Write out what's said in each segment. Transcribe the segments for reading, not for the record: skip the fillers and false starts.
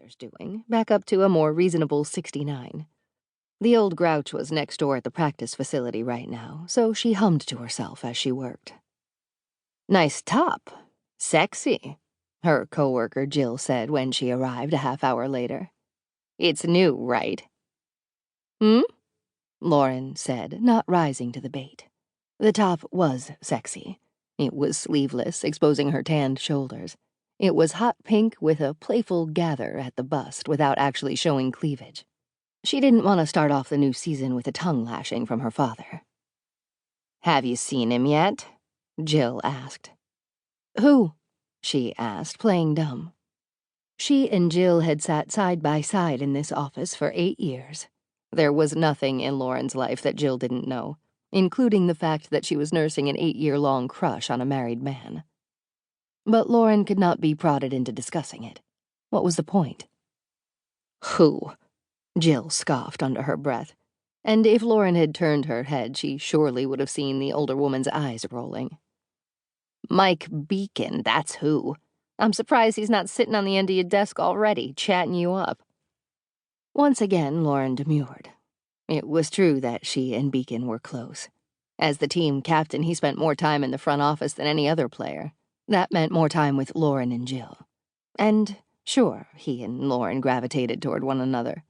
father's doing, back up to a more reasonable 69. The old grouch was next door at the practice facility right now, so she hummed to herself as she worked. "Nice top. Sexy," her coworker Jill said when she arrived a half-hour later. "It's new, right?" "Hmm?" Lauren said, not rising to the bait. The top was sexy. It was sleeveless, exposing her tanned shoulders. It was hot pink with a playful gather at the bust without actually showing cleavage. She didn't want to start off the new season with a tongue lashing from her father. "Have you seen him yet?" Jill asked. "Who?" she asked, playing dumb. She and Jill had sat side by side in this office for 8 years. There was nothing in Lauren's life that Jill didn't know, including the fact that she was nursing an 8-year-long crush on a married man. But Lauren could not be prodded into discussing it. What was the point? "Who?" Jill scoffed under her breath, and if Lauren had turned her head, she surely would have seen the older woman's eyes rolling. "Mike Beacon, that's who. I'm surprised he's not sitting on the end of your desk already, chatting you up." Once again, Lauren demurred. It was true that she and Beacon were close. As the team captain, he spent more time in the front office than any other player. That meant more time with Lauren and Jill. And, sure, he and Lauren gravitated toward one another.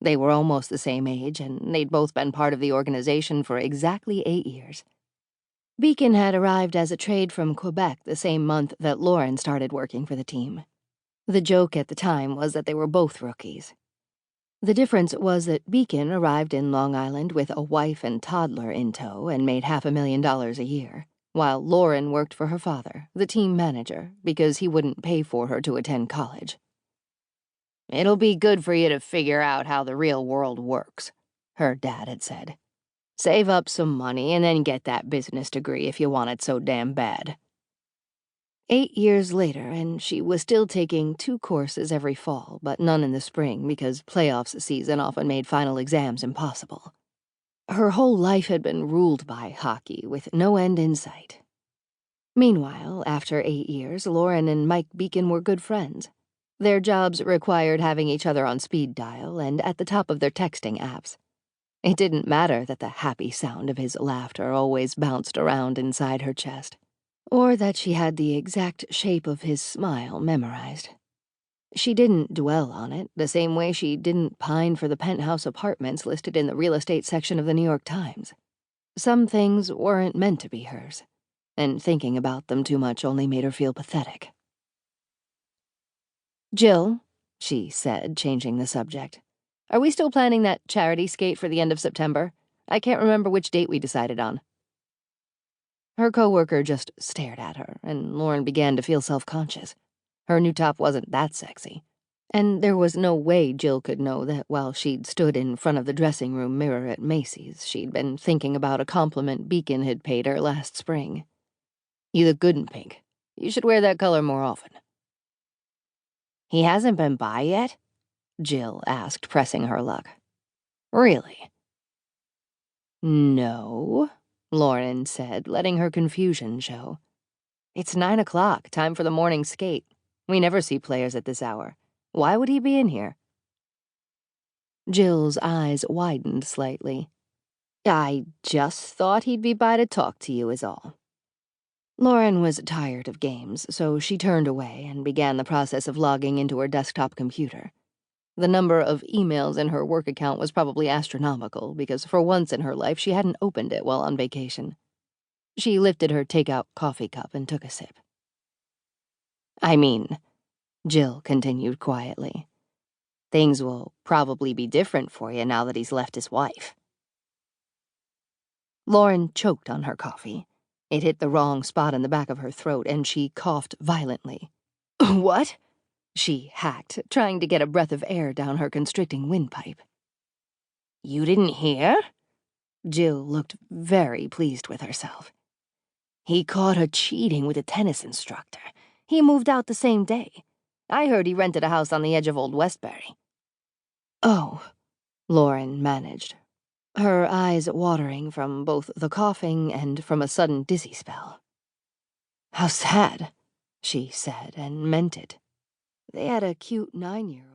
They were almost the same age, and they'd both been part of the organization for exactly 8 years. Beacon had arrived as a trade from Quebec the same month that Lauren started working for the team. The joke at the time was that they were both rookies. The difference was that Beacon arrived in Long Island with a wife and toddler in tow and made $500,000 a year, while Lauren worked for her father, the team manager, because he wouldn't pay for her to attend college. "It'll be good for you to figure out how the real world works," her dad had said. "Save up some money and then get that business degree if you want it so damn bad." 8 years later, and she was still taking 2 courses every fall, but none in the spring because playoffs season often made final exams impossible. Her whole life had been ruled by hockey, with no end in sight. Meanwhile, after 8 years, Lauren and Mike Beacon were good friends. Their jobs required having each other on speed dial and at the top of their texting apps. It didn't matter that the happy sound of his laughter always bounced around inside her chest, or that she had the exact shape of his smile memorized. She didn't dwell on it, the same way she didn't pine for the penthouse apartments listed in the real estate section of the New York Times. Some things weren't meant to be hers, and thinking about them too much only made her feel pathetic. "Jill," she said, changing the subject, "are we still planning that charity skate for the end of September? I can't remember which date we decided on." Her coworker just stared at her, and Lauren began to feel self-conscious. Her new top wasn't that sexy, and there was no way Jill could know that while she'd stood in front of the dressing room mirror at Macy's, she'd been thinking about a compliment Beacon had paid her last spring. "You look good in pink. You should wear that color more often." "He hasn't been by yet?" Jill asked, pressing her luck. "Really?" "No," Lauren said, letting her confusion show. "It's 9 o'clock, time for the morning skate. We never see players at this hour. Why would he be in here?" Jill's eyes widened slightly. "I just thought he'd be by to talk to you is all." Lauren was tired of games, so she turned away and began the process of logging into her desktop computer. The number of emails in her work account was probably astronomical, because for once in her life she hadn't opened it while on vacation. She lifted her takeout coffee cup and took a sip. "I mean," Jill continued quietly, "things will probably be different for you now that he's left his wife." Lauren choked on her coffee. It hit the wrong spot in the back of her throat, and she coughed violently. "What?" she hacked, trying to get a breath of air down her constricting windpipe. "You didn't hear?" Jill looked very pleased with herself. "He caught her cheating with a tennis instructor. He moved out the same day. I heard he rented a house on the edge of Old Westbury." "Oh," Lauren managed, her eyes watering from both the coughing and from a sudden dizzy spell. "How sad," she said, and meant it. They had a cute 9-year-old.